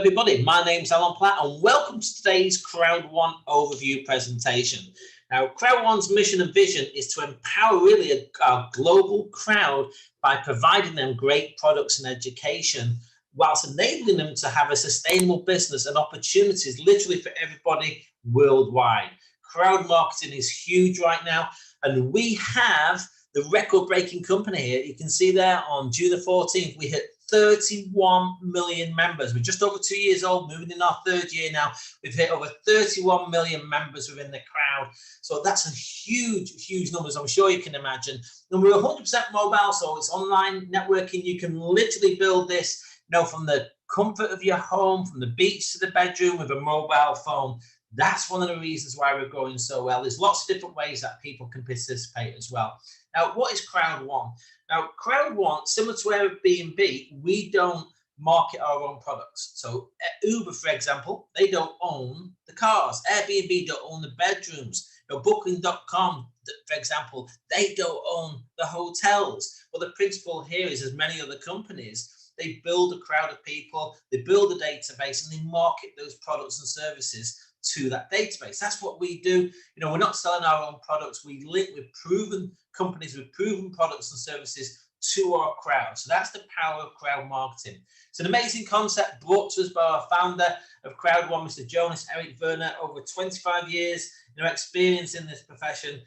everybody, my name's Alan Platt and welcome to today's Crowd1 overview presentation. Now, Crowd1's mission and vision is to empower really our global crowd by providing them great products and education whilst enabling them to have a sustainable business and opportunities literally for everybody worldwide. Crowd marketing is huge right now, and we have the record-breaking company here. You can see there on June the 14th, we hit 31 million members. We're just over 2 years old, moving in our third year now. We've hit over 31 million members within the crowd. So that's a huge numbers, I'm sure you can imagine. And we're 100% mobile, so it's online networking. You can literally build this, from the comfort of your home, from the beach to the bedroom with a mobile phone. That's one of the reasons why we're growing so well. There's lots of different ways that people can participate as well. Now, what is Crowd1? Now, Crowd1, similar to Airbnb, we don't market our own products. So Uber, for example, they don't own the cars. Airbnb don't own the bedrooms. Booking.com, for example, they don't own the hotels. Well, the principle here is, as many other companies, they build a crowd of people, they build a database, and they market those products and services to that database. That's what we do. We're not selling our own products. We link with proven companies with proven products and services to our crowd. So that's the power of crowd marketing. It's an amazing concept brought to us by our founder of Crowd1, Mr. Jonas, Erik, Werner, over 25 years experience in this profession,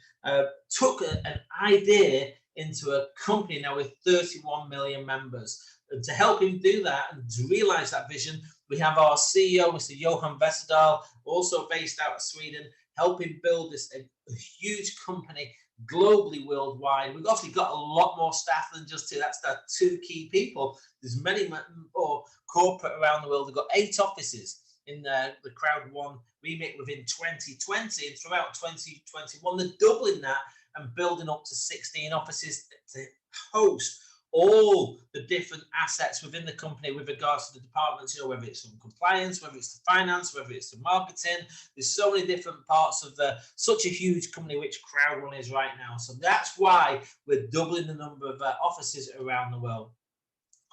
took an idea into a company now with 31 million members. And to help him do that and to realize that vision, we have our CEO, Mr. Johan RESIDUAL, also based out of Sweden, helping build this a huge company globally, worldwide. We've obviously got a lot more staff than just two. That's the two key people. There's many more corporate around the world. We've got 8 offices in the Crowd1 remit within 2020, and throughout 2021, they're doubling that and building up to 16 offices to host all the different assets within the company with regards to the departments, whether it's from compliance, whether it's the finance, whether it's the marketing. There's so many different parts of such a huge company which Crowd1 is right now. So that's why we're doubling the number of offices around the world.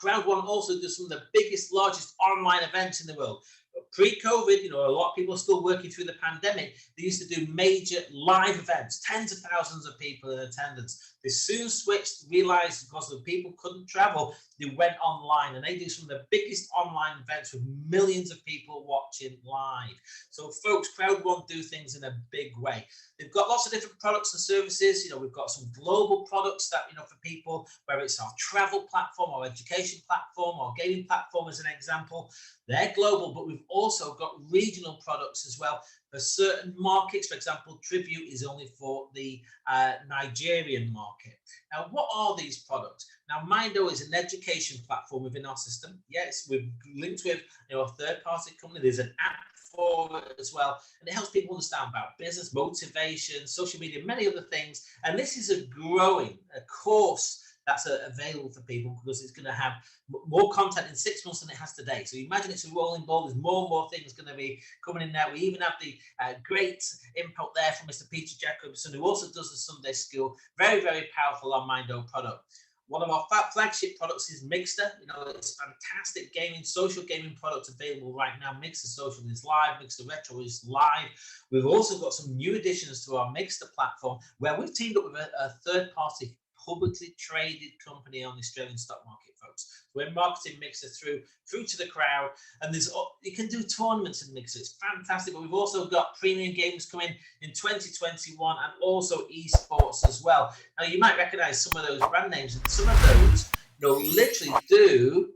Crowd1 also does some of the biggest, largest online events in the world. Pre-COVID, a lot of people are still working through the pandemic. They used to do major live events, tens of thousands of people in attendance. They soon switched, realized because the people couldn't travel, they went online, and they do some of the biggest online events with millions of people watching live. So folks, Crowd1 do things in a big way. They've got lots of different products and services. We've got some global products that, for people, whether it's our travel platform, our education platform, our gaming platform as an example. They're global, but we've also got regional products as well for certain markets. For example, Tribute is only for the Nigerian market. Now, what are these products? Now, Mindo is an education platform within our system. Yes, we've linked with a third-party company. There's an app for it as well, and it helps people understand about business, motivation, social media, many other things. And this is a course that's available for people, because it's going to have more content in 6 months than it has today. So you imagine it's a rolling ball. There's more and more things going to be coming in there. We even have the great input there from Mr. Peter Jacobson, who also does the Sunday School. Very, very powerful on Mindo product. One of our flagship products is Mixter. It's fantastic social gaming product available right now. Mixter Social is live. Mixter Retro is live. We've also got some new additions to our Mixter platform, where we've teamed up with a third-party publicly traded company on the Australian stock market, folks. We're marketing Mixer through to the crowd, and you can do tournaments in Mixer. It's fantastic. But we've also got premium games coming in 2021, and also esports as well. Now, you might recognize some of those brand names, and some of those literally do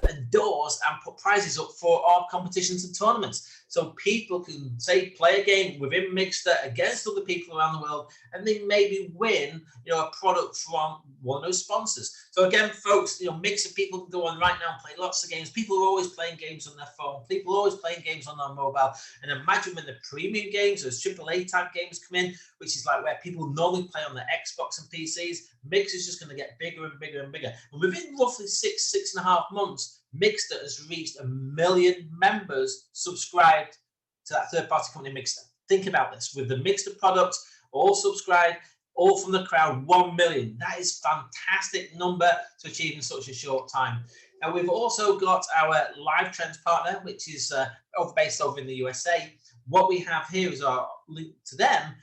endorse and put prizes up for our competitions and tournaments. So people can play a game within Mixter against other people around the world, and they maybe win a product from one of those sponsors. So again, folks, Mixter, people can go on right now and play lots of games. People are always playing games on their phone. People are always playing games on their mobile. And imagine when the premium games, those AAA type games come in, which is like where people normally play on their Xbox and PCs. Mixer is just going to get bigger and bigger and bigger. And within roughly 6.5 months, Mixter has reached 1 million members subscribed to that third-party company Mixter. Think about this. With the Mixter products, all subscribed, all from the crowd, 1 million. That is a fantastic number to achieve in such a short time. Now, we've also got our Live Trends partner, which is based over in the USA. What we have here is our link to them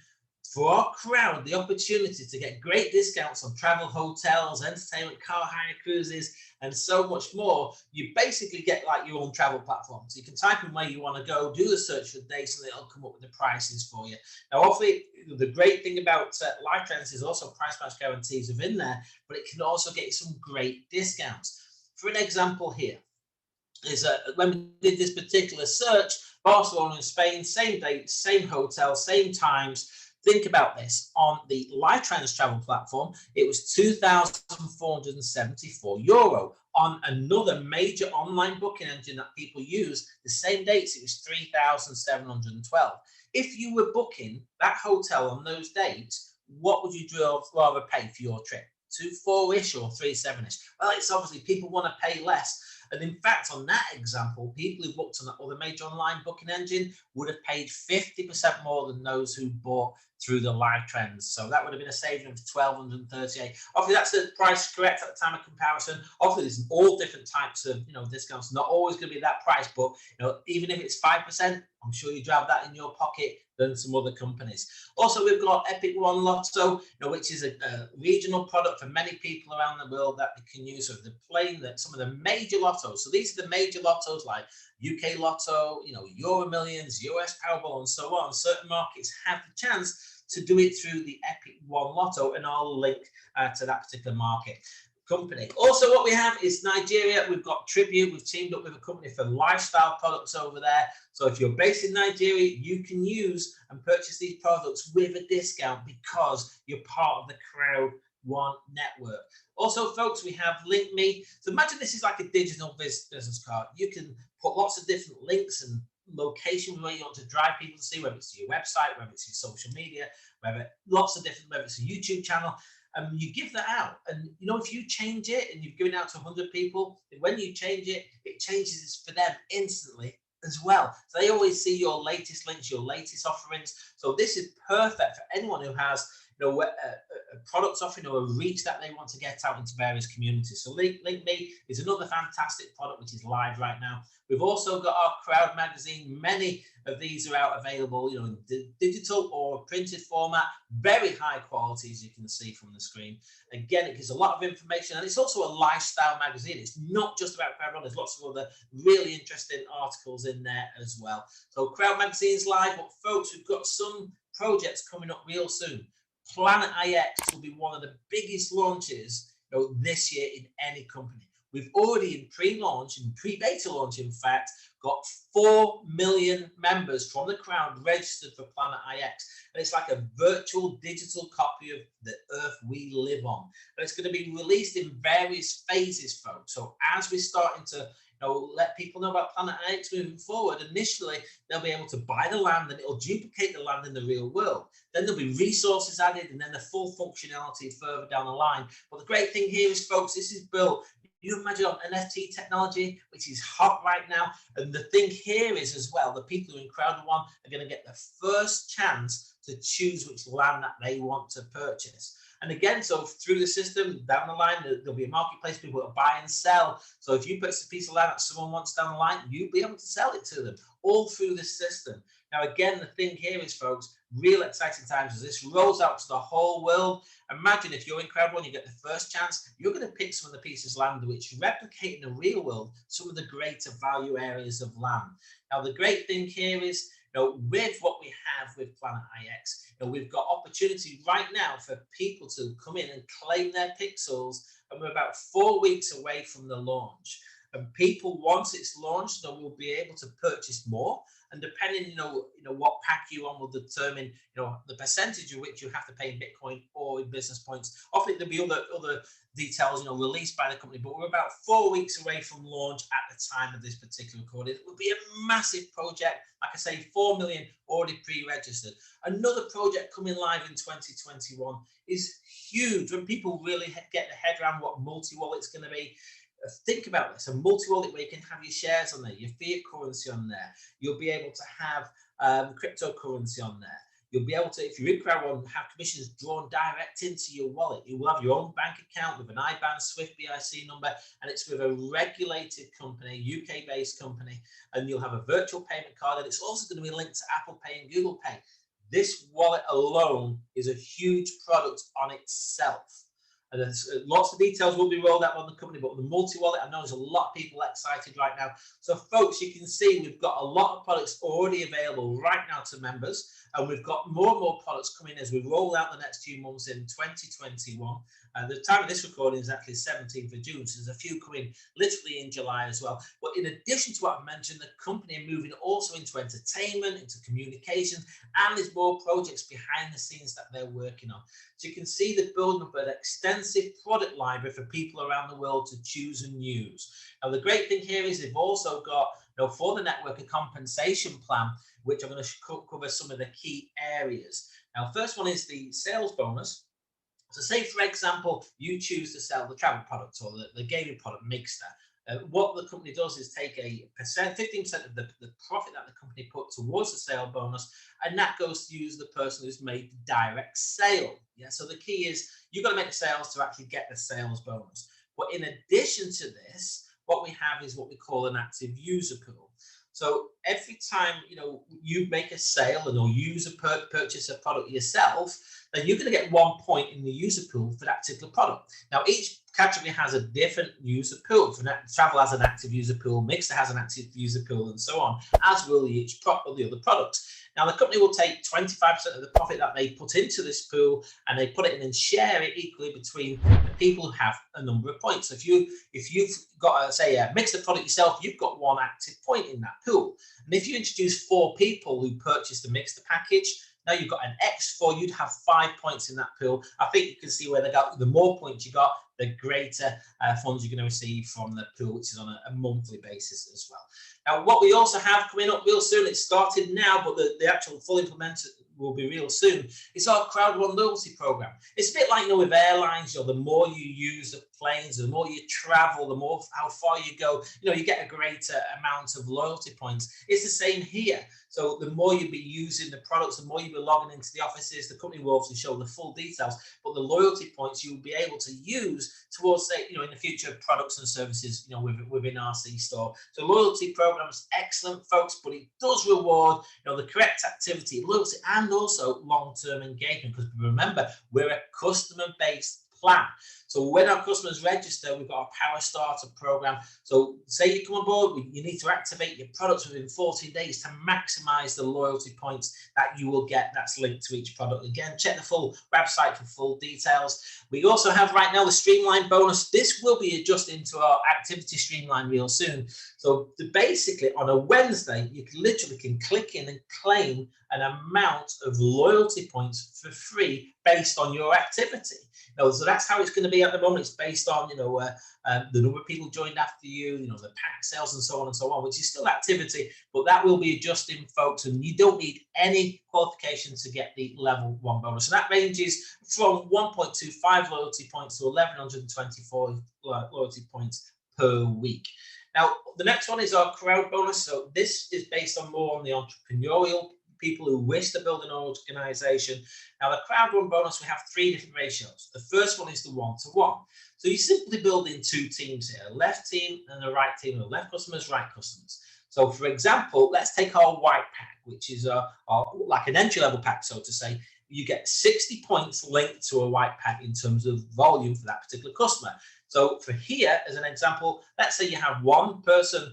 for our crowd, the opportunity to get great discounts on travel, hotels, entertainment, car hire, cruises, and so much more. You basically get like your own travel platform. So you can type in where you want to go, do the search for dates, and it'll come up with the prices for you. Now, obviously, the great thing about Live Trends is also price match guarantees within there, but it can also get you some great discounts. For an example here, is when we did this particular search, Barcelona in Spain, same date, same hotel, same times. Think about this. On the Live Trends travel platform, it was €2,474. On another major online booking engine that people use, the same dates, it was 3,712. If you were booking that hotel on those dates, what would you rather pay for your trip? 2,400-ish or 3,700-ish? Well, it's obviously people want to pay less. And in fact, on that example, people who booked on that other major online booking engine would have paid 50% more than those who bought through the Live Trends. So that would have been a saving of $1,238. Obviously, that's the price correct at the time of comparison. Obviously, there's all different types of discounts. Not always going to be that price, but even if it's 5%, I'm sure you'd have that in your pocket than some other companies. Also, we've got Epic One Lotto, which is a regional product for many people around the world that they can use. So they're playing some of the major lottos. So these are the major lottos like UK Lotto, Euro Millions, US Powerball, and so on. Certain markets have the chance to do it through the Epic One Lotto, and I'll link to that particular market company. Also, what we have is Nigeria. We've got Tribute. We've teamed up with a company for lifestyle products over there. So if you're based in Nigeria, you can use and purchase these products with a discount because you're part of the Crowd1 network. Also, folks, we have LinkMe. So imagine this is like a digital business card. You can put lots of different links and locations where you want to drive people to see, whether it's your website, whether it's your social media, whether it's a YouTube channel. You give that out, and if you change it and you've given it out to 100 people, when you change it, it changes for them instantly as well. So they always see your latest links, your latest offerings. So this is perfect for anyone who has a product offering or a reach that they want to get out into various communities. So LinkMe is another fantastic product which is live right now. We've also got our Crowd magazine. Many of these are out available, in digital or printed format, very high quality, as you can see from the screen. Again, it gives a lot of information, and it's also a lifestyle magazine. It's not just about Crowd1. There's lots of other really interesting articles in there as well. So Crowd magazine's live, but folks, we've got some projects coming up real soon. Planet IX will be one of the biggest launches this year in any company. We've already in pre-launch and pre-beta launch, in fact, got 4 million members from the crowd registered for Planet IX. And it's like a virtual digital copy of the Earth we live on. And it's going to be released in various phases, folks. So as we're starting to let people know about Planet IX moving forward, initially they'll be able to buy the land and it'll duplicate the land in the real world. Then there'll be resources added and then the full functionality further down the line. But the great thing here is, folks, this is built. You imagine on NFT technology, which is hot right now. And the thing here is as well, the people who are in Crowd1 are going to get the first chance to choose which land that they want to purchase. And again, so through the system, down the line, there'll be a marketplace, people will buy and sell. So if you purchase a piece of land that someone wants down the line, you'll be able to sell it to them all through the system. Now, again, the thing here is, folks, real exciting times as this rolls out to the whole world. Imagine if you're in Crowd1, you get the first chance, you're going to pick some of the pieces of land which replicate in the real world some of the greater value areas of land. Now, the great thing here is, with what we have with Planet IX, we've got opportunity right now for people to come in and claim their pixels, and we're about 4 weeks away from the launch. And people, once it's launched, will be able to purchase more. And depending, what pack you on will determine, the percentage of which you have to pay in Bitcoin or in business points. Often there'll be other details, released by the company. But we're about 4 weeks away from launch at the time of this particular recording. It will be a massive project. Like I say, 4 million already pre-registered. Another project coming live in 2021 is huge. When people really get their head around what multi-wallet's going to be. Think about this, a multi-wallet where you can have your shares on there, your fiat currency on there. You'll be able to have cryptocurrency on there. you'll be able to, if you're in Crowd1, have commissions drawn direct into your wallet. You will have your own bank account with an IBAN, SWIFT, BIC number, and it's with a regulated company, UK-based company, and you'll have a virtual payment card, and it's also going to be linked to Apple Pay and Google Pay. This wallet alone is a huge product on itself. And there's lots of details will be rolled out on the company, but the multi-wallet, I know there's a lot of people excited right now. So folks, you can see we've got a lot of products already available right now to members, and we've got more and more products coming as we roll out the next few months in 2021. The time of this recording is actually 17th of June, so there's a few coming literally in July as well. But in addition to what I've mentioned, the company are moving also into entertainment, into communications, and there's more projects behind the scenes that they're working on. So you can see the building up an extensive product library for people around the world to choose and use. Now, the great thing here is they've also got, for the network, a compensation plan, which I'm going to cover some of the key areas. Now, first one is the sales bonus. So say, for example, you choose to sell the travel product or the gaming product, Mixter. What the company does is take a 15% of the profit that the company put towards the sale bonus, and that goes to use the person who's made the direct sale. Yeah, so the key is you've got to make the sales to actually get the sales bonus. But in addition to this, what we have is what we call an active user pool. So every time you make a sale or purchase a product yourself, then you're going to get 1 point in the user pool for that particular product. Now, each category has a different user pool. For travel has an active user pool, Mixer has an active user pool, and so on, as will each of the other products. Now, the company will take 25% of the profit that they put into this pool, and they put it in and share it equally between the people who have a number of points. So if you've got, say, a Mixer product yourself, you've got 1 active point in that pool. And if you introduce 4 people who purchase the Mixer package, now you've got an X4, you'd have 5 points in that pool. I think you can see where the more points you got, the greater funds you're going to receive from the pool, which is on a monthly basis as well. Now, what we also have coming up real soon, it started now, but the actual full implementation will be real soon. It's our Crowd1 loyalty program. It's a bit like with airlines, the more you use the planes, the more you travel, the more how far you go, you get a greater amount of loyalty points. It's the same here. So the more you be using the products, the more you be logging into the offices, the company will obviously show the full details, but the loyalty points you'll be able to use towards, say, in the future, products and services, within RC store. So loyalty program is excellent, folks, but it does reward, the correct activity, loyalty, and also long-term engagement, because remember, we're a customer-based plan. So when our customers register, we've got a power starter program. So say you come on board, you need to activate your products within 14 days to maximize the loyalty points that you will get that's linked to each product. Again, check the full website for full details. We also have right now the Streamline bonus. This will be adjusted into our activity Streamline real soon. So basically on a Wednesday, you literally can click in and claim an amount of loyalty points for free based on your activity. So that's how it's going to be at the moment. It's based on the number of people joined after you, the pack sales and so on, which is still activity, but that will be adjusting, folks, and you don't need any qualification to get the level 1 bonus. And that ranges from 1.25 loyalty points to 1,124 loyalty points per week. Now, the next one is our Crowd bonus. So this is based on more on the entrepreneurial people who wish to build an organization. Now, the Crowd1 bonus, we have 3 different ratios. The first one is the 1-to-1. So you simply build in 2 teams here, a left team and a right team, or left customers, right customers. So for example, let's take our white pack, which is like an entry-level pack, so to say. You get 60 points linked to a white pack in terms of volume for that particular customer. So for here, as an example, let's say you have 1 person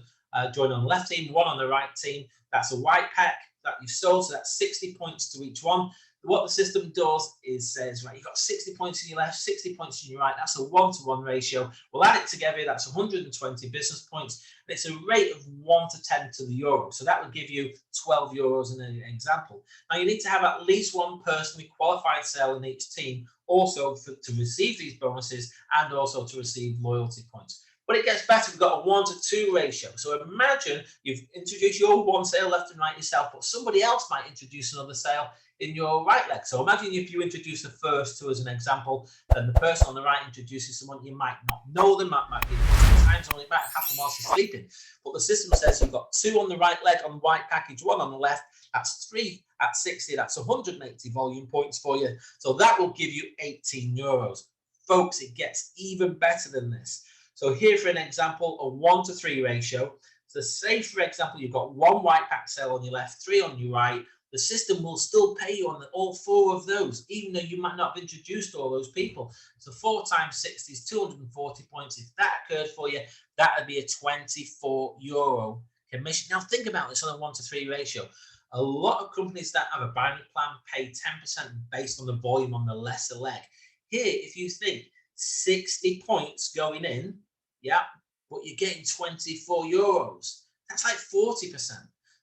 join on the left team, 1 on the right team. That's a white pack that you've sold, so that's 60 points to each one. What the system does is says, right, you've got 60 points in your left, 60 points in your right. That's a 1-to-1 ratio. We'll add it together. That's 120 business points. It's a rate of 1 to 10 to the euro. So that would give you 12 euros in an example. Now, you need to have at least 1 person with qualified sale in each team also to receive these bonuses and also to receive loyalty points. But it gets better. We've got a 1-to-2 ratio. So imagine you've introduced your 1 sale left and right yourself, but somebody else might introduce another sale. in your right leg. So imagine if you introduce the first two as an example, then the person on the right introduces someone you might not know them, might be times only, it might happen whilst you're sleeping. But the system says you've got 2 on the right leg on white package, 1 on the left. That's 3 at 60. That's 180 volume points for you. So that will give you 18 euros. Folks, it gets even better than this. So here for an example, a 1-to-3 ratio. So say, for example, you've got 1 white pack sale on your left, 3 on your right. The system will still pay you on all 4 of those, even though you might not have introduced all those people. So 4 times 60 is 240 points. If that occurred for you, that would be a 24 euro commission. Now think about this on a 1-to-3 ratio. A lot of companies that have a binary plan pay 10% based on the volume on the lesser leg. Here, if you think 60 points going in, yeah, but you're getting 24 euros. That's like 40%.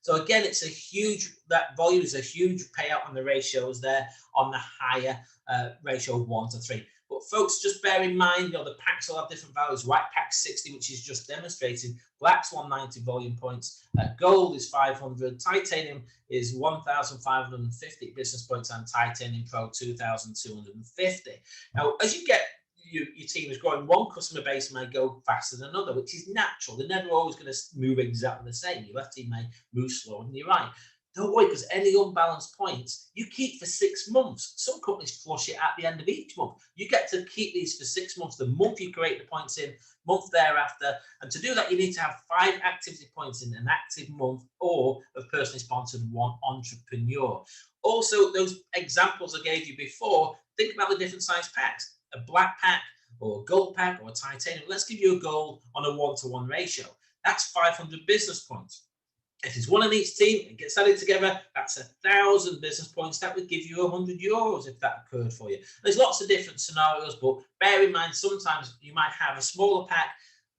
So again, it's a huge, that volume is a huge payout on the ratios there on the higher ratio of 1-to-3. But folks, just bear in mind, the packs will have different values. White pack 60, which is just demonstrated. Black's 190 volume points. Gold is 500. Titanium is 1,550 business points, and Titanium Pro 2,250. Now, as you get your team is growing, one customer base may go faster than another, which is natural. They're never always going to move exactly the same. Your left team may move slower than your right. Don't worry, because any unbalanced points you keep for 6 months. Some companies flush it at the end of each month. You get to keep these for 6 months. The month you create the points in, month thereafter. And to do that, you need to have 5 activity points in an active month, or have personally sponsored 1 entrepreneur. Also, those examples I gave you before, think about the different size packs. A black pack or a gold pack or a titanium. Let's give you a gold on a 1-to-1 ratio. That's 500 business points. If it's 1 on each team and gets added together, that's 1,000 business points. That would give you 100 euros if that occurred for you. There's lots of different scenarios, but bear in mind, sometimes you might have a smaller pack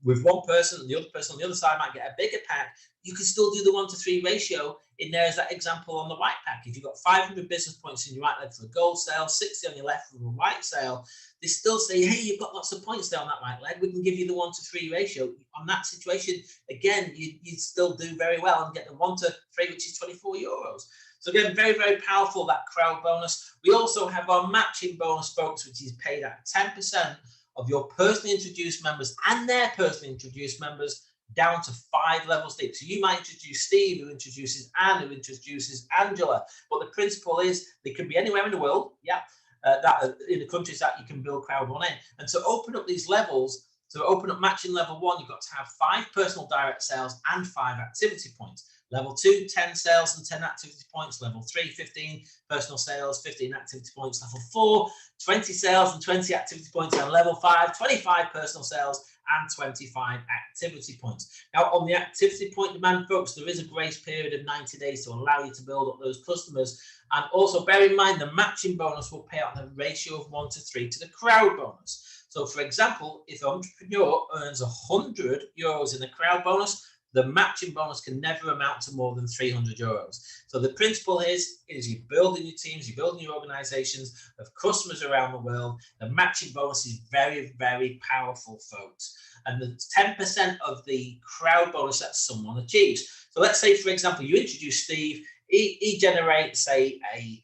with one person, and the other person on the other side might get a bigger pack. You can still do the 1-to-3 ratio in there as that example on the white pack. If you've got 500 business points in your right leg for the gold sale, 60 on your left for the white sale, they still say, hey, you've got lots of points there on that right leg. We can give you the 1-to-3 ratio. On that situation, again, you still do very well and get the 1-to-3, which is 24 euros. So again, very, very powerful, that crowd bonus. We also have our matching bonus, folks, which is paid at 10% of your personally introduced members and their personally introduced members, down to 5 levels deep. So you might introduce Steve, who introduces Anne, who introduces Angela. But the principle is they can be anywhere in the world, yeah, that in the countries that you can build Crowd1 in. And to open up these levels, to open up matching level 1, you've got to have 5 personal direct sales and 5 activity points. Level 2, 10 sales and 10 activity points. Level 3, 15 personal sales, 15 activity points. Level 4, 20 sales and 20 activity points. And level 5, 25 personal sales and 25 activity points. Now, on the activity point demand, folks, there is a grace period of 90 days to allow you to build up those customers. And also bear in mind, the matching bonus will pay out the ratio of 1-to-3 to the crowd bonus. So, for example, if an entrepreneur earns 100 euros in the crowd bonus, the matching bonus can never amount to more than 300 euros. So the principle is you're building your teams, you're building your organizations of customers around the world. The matching bonus is very, very powerful, folks. And the 10% of the crowd bonus that someone achieves. So let's say, for example, you introduce Steve, he generates, say, a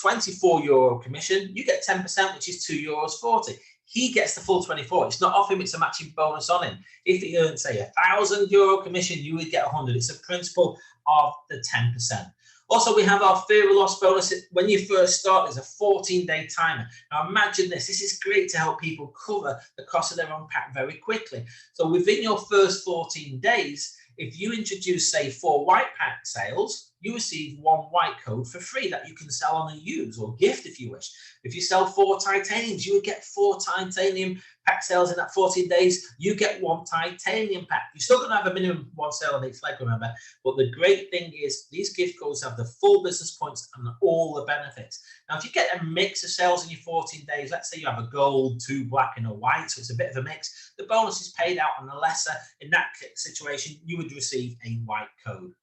24 euro commission. You get 10%, which is 2.40 euros. He gets the full 24. It's not off him, it's a matching bonus on him. If he earned, say, a 1,000 euro commission, you would get 100. It's a principle of the 10%. Also, we have our fear of loss bonus. When you first start, there's a 14-day timer. Now, imagine this. This is great to help people cover the cost of their own pack very quickly. So within your first 14 days, if you introduce, say, 4 white pack sales, you receive 1 white code for free that you can sell on and use or gift if you wish. If you sell 4 titaniums, you would get 4 titanium pack sales in that 14 days. You get 1 titanium pack. You're still going to have a minimum 1 sale on each leg, remember. But the great thing is these gift codes have the full business points and all the benefits. Now, if you get a mix of sales in your 14 days, let's say you have a gold, 2 black and a white, so it's a bit of a mix, the bonus is paid out on the lesser. In that situation, you would receive a white code.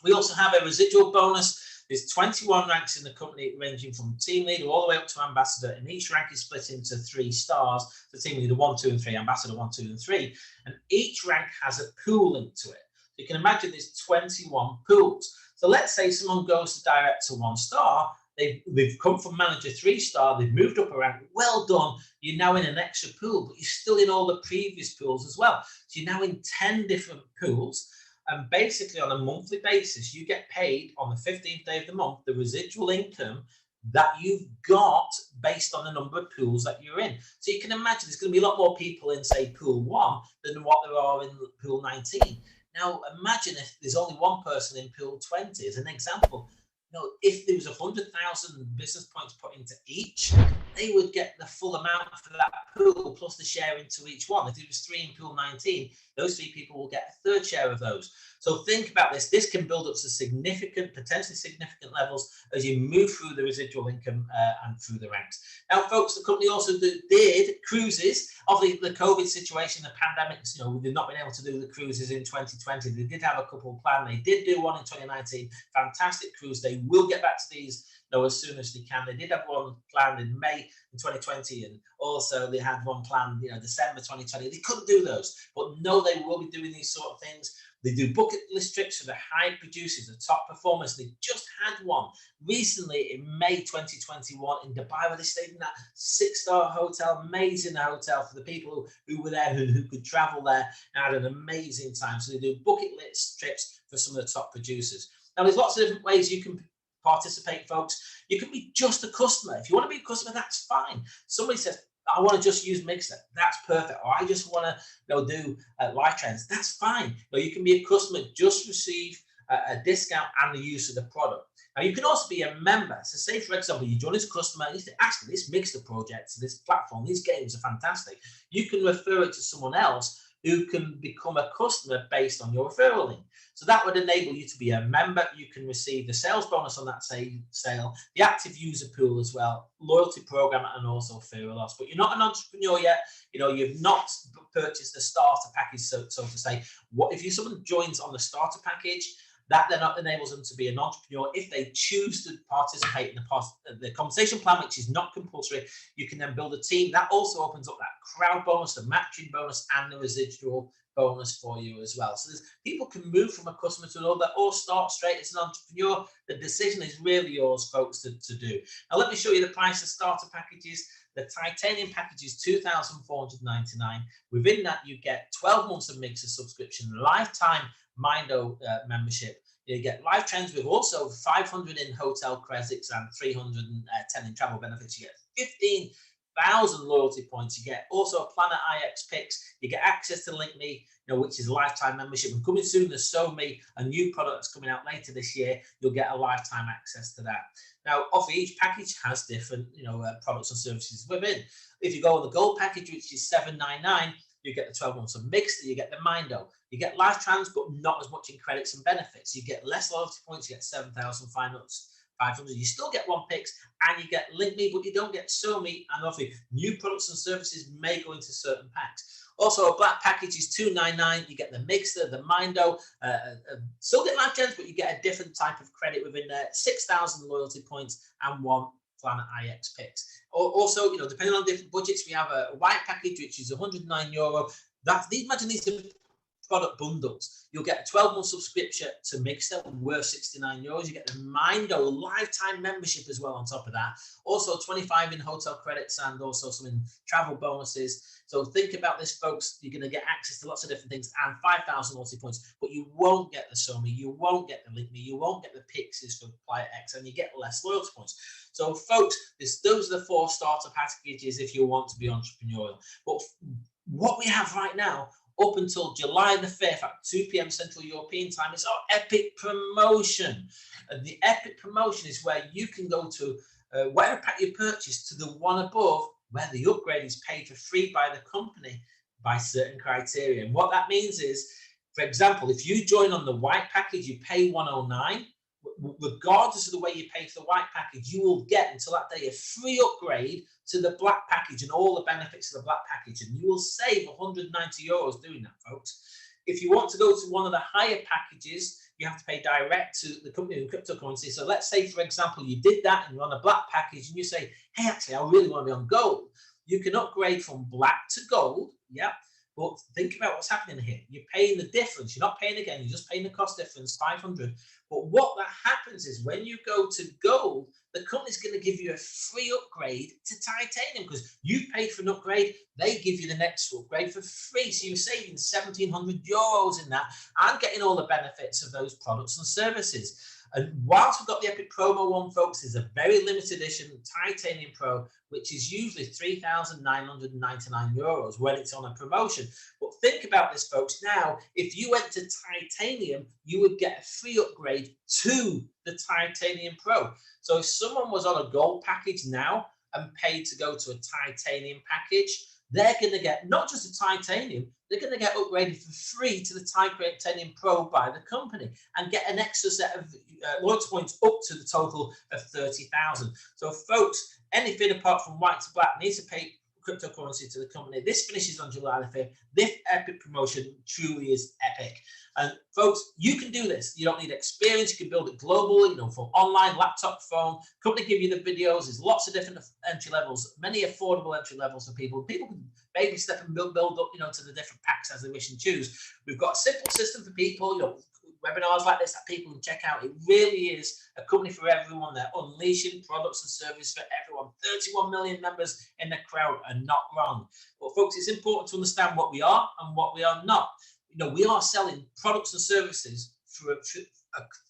We also have a residual bonus. There's 21 ranks in the company, ranging from team leader all the way up to ambassador, and each rank is split into 3 stars. So team leader 1, 2, and 3, ambassador 1, 2, and 3, and each rank has a pool linked to it. So you can imagine there's 21 pools. So let's say someone goes to director 1 star, they've come from manager 3-star, they've moved up a rank, well done, you're now in an extra pool, but you're still in all the previous pools as well. So you're now in 10 different pools, and basically on a monthly basis, you get paid on the 15th day of the month, the residual income that you've got based on the number of pools that you're in. So you can imagine there's going to be a lot more people in, say, pool 1 than what there are in pool 19. Now, imagine if there's only one person in pool 20, as an example. You know, if there was 100,000 business points put into each, they would get the full amount for that pool plus the share into each one. If there was 3 in pool 19, those 3 people will get a 3rd share of those. So think about this. This can build up to significant, potentially significant levels as you move through the residual income and through the ranks. Now, folks, the company also did cruises. Obviously, the COVID situation, the pandemics, you know, we've not been able to do the cruises in 2020. They did have a couple planned. They did do one in 2019. Fantastic cruise. They will get back to these, you know, as soon as they can. They did have one planned in May in 2020, and also they had one planned, you know, December 2020. They couldn't do those, but no, they will be doing these sort of things. They do bucket list trips for the high producers, the top performers. They just had one recently in May 2021 in Dubai, where they stayed in that 6-star hotel, amazing hotel for the people who were there, who could travel there and had an amazing time. So they do bucket list trips for some of the top producers. Now, there's lots of different ways you can participate, folks. You can be just a customer. If you want to be a customer, that's fine. Somebody says, I want to just use Mixer. That's perfect. Or I just want to, you know, do live trends. That's fine. Or you can be a customer, just receive a discount and the use of the product. Now, you can also be a member. So say, for example, you join as a customer and you say, actually, this Mixer project, this platform, these games are fantastic. You can refer it to someone else who can become a customer based on your referral link. So that would enable you to be a member. You can receive the sales bonus on that sale, the active user pool as well, loyalty program, and also fear of loss. But you're not an entrepreneur yet. You know, you've not purchased the starter package, so to say. What if someone joins on the starter package? That then enables them to be an entrepreneur. If they choose to participate in the compensation plan, which is not compulsory, you can then build a team. That also opens up that crowd bonus, the matching bonus, and the residual bonus for you as well. So people can move from a customer to another or start straight as an entrepreneur. The decision is really yours, folks, to do. Now, let me show you the price of starter packages. The titanium package is $2,499. Within that, you get 12 months of Mixer subscription, lifetime Mindo membership. You get live trends with also 500 in hotel credits and 310 in travel benefits. You get 15,000 loyalty points. You get also a Planet IX picks. You get access to LinkMe, you know, which is a lifetime membership. And coming soon, there's SoMe, a new product that's coming out later this year. You'll get a lifetime access to that. Now, off each package has different, you know, products and services within. If you go on the gold package, which is $799, you get the 12 months of Mixed, you get the Mindo, you get live trans, but not as much in credits and benefits. You get less loyalty points, you get 7,500. You still get one picks, and you get LinkMe, but you don't get SoMe. And obviously, new products and services may go into certain packs. Also, a black package is $299. You get the Mixer, the Mindo, still get live trans, but you get a different type of credit within there. 6,000 loyalty points and one Planet IX picks. Also, you know, depending on different budgets, we have a white package, which is €109. Imagine these are product bundles. You'll get a 12-month subscription to Mixer worth €69. You get the Mindo lifetime membership as well on top of that. Also 25 in hotel credits and also some in travel bonuses. So think about this, folks. You're going to get access to lots of different things and 5,000 loyalty points, but you won't get the SoMe, you won't get the LinkMe, you won't get the Pixies for Planet X, and you get less loyalty points. So, folks, those are the 4 starter packages if you want to be entrepreneurial. But what we have right now, up until July the 5th at 2 p.m. Central European Time, is our Epic promotion. And the Epic promotion is where you can go to whatever pack you purchase to the one above, where the upgrade is paid for free by the company by certain criteria. And what that means is, for example, if you join on the white package, you pay $109. Regardless of the way you pay for the white package, you will get until that day a free upgrade to the black package and all the benefits of the black package, and you will save €190 doing that, folks. If you want to go to one of the higher packages, you have to pay direct to the company in cryptocurrency. So let's say, for example, you did that and you're on a black package and you say, hey, actually, I really want to be on gold. You can upgrade from black to gold, yeah, But think about what's happening here. You're paying the difference. You're not paying again. You're just paying the cost difference, 500. But what that happens is when you go to gold, the company's going to give you a free upgrade to titanium because you've paid for an upgrade. They give you the next upgrade for free. So you're saving €1,700 in that and getting all the benefits of those products and services. And whilst we've got the Epic Promo one, folks, is a very limited edition Titanium Pro, which is usually €3,999 when it's on a promotion. But think about this, folks. Now, if you went to Titanium, you would get a free upgrade to the Titanium Pro. So if someone was on a gold package now and paid to go to a Titanium package, they're going to get not just a titanium, they're going to get upgraded for free to the Titanium Pro by the company and get an extra set of loyalty points up to the total of 30,000. So folks, anything apart from white to black needs to pay cryptocurrency to the company. This finishes on July the 5th. This epic promotion truly is epic. And folks, you can do this. You don't need experience. You can build it globally, you know, for online, laptop, phone. Company give you the videos. There's lots of different entry levels, many affordable entry levels for people. People can baby step and build up, you know, to the different packs as they wish and choose. We've got a simple system for people, you know, webinars like this that people can check out. It really is a company for everyone. They're unleashing products and services for everyone. 31 million members in the crowd are not wrong. But folks, it's important to understand what we are and what we are not. You know, we are selling products and services through a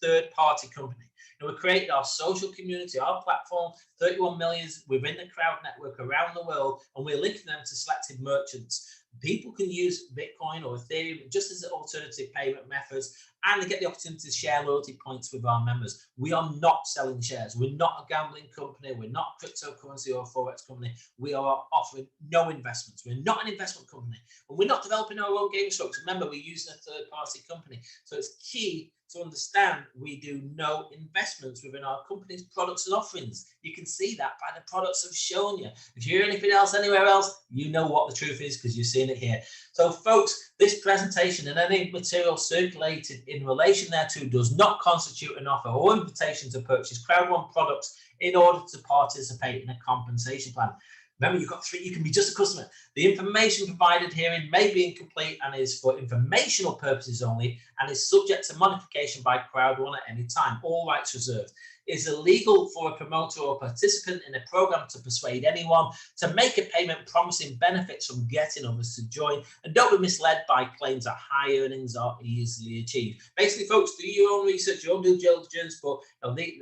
third-party company. You know, we created our social community, our platform, 31 million within the crowd network around the world, and we're linking them to selected merchants. People can use Bitcoin or Ethereum just as alternative payment methods, and they get the opportunity to share loyalty points with our members. We are not selling shares. We're not a gambling company. We're not a cryptocurrency or forex company. We are offering no investments. We're not an investment company, and we're not developing our own game structure. Remember, we're using a third-party company, so it's key to understand we do no investments within our company's products and offerings. You can see that by the products I've shown you. If you hear anything else anywhere else, you know what the truth is because you've seen it here. So folks, this presentation and any material circulated in relation thereto does not constitute an offer or invitation to purchase Crowd1 products in order to participate in a compensation plan. Remember, you've got three, you can be just a customer. The information provided herein may be incomplete and is for informational purposes only and is subject to modification by Crowd1 at any time, all rights reserved. It is illegal for a promoter or participant in a program to persuade anyone to make a payment promising benefits from getting others to join, and don't be misled by claims that high earnings are easily achieved. Basically, folks, do your own research, your own due diligence, but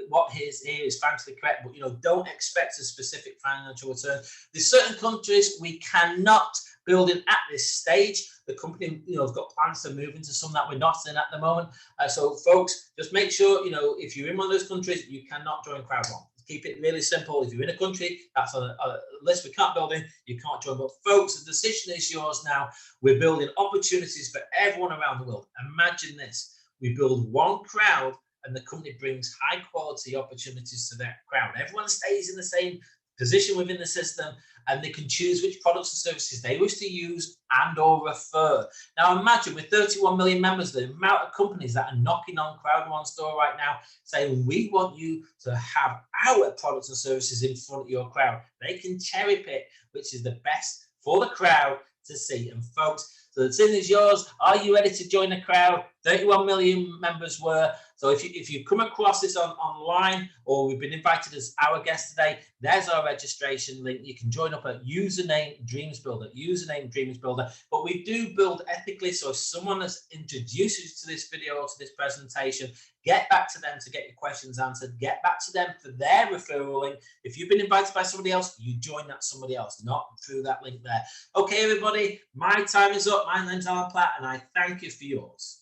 what is here is factually correct, but don't expect a specific financial return. There's certain countries we cannot build in at this stage. The company, has got plans to move into some that we're not in at the moment. So, folks, just make sure, if you're in one of those countries, you cannot join Crowd1. Keep it really simple. If you're in a country that's on a list we can't build in, you can't join. But, folks, the decision is yours now. We're building opportunities for everyone around the world. Imagine this. We build one crowd, and the company brings high-quality opportunities to that crowd. Everyone stays in the same position within the system, and they can choose which products and services they wish to use and or refer. Now imagine with 31 million members, the amount of companies that are knocking on Crowd1's door right now saying, we want you to have our products and services in front of your crowd. They can cherry pick which is the best for the crowd to see. And folks, so the decision is yours. Are you ready to join the crowd? 31 million members were. So if you come across this online, or we've been invited as our guest today, there's our registration link. You can join up at username Dreams Builder, But we do build ethically. So if someone has introduced you to this video or to this presentation, get back to them to get your questions answered. Get back to them for their referral link. If you've been invited by somebody else, you join that somebody else, not through that link there. Okay, everybody, my time is up. My name's Alan Platt, and I thank you for yours.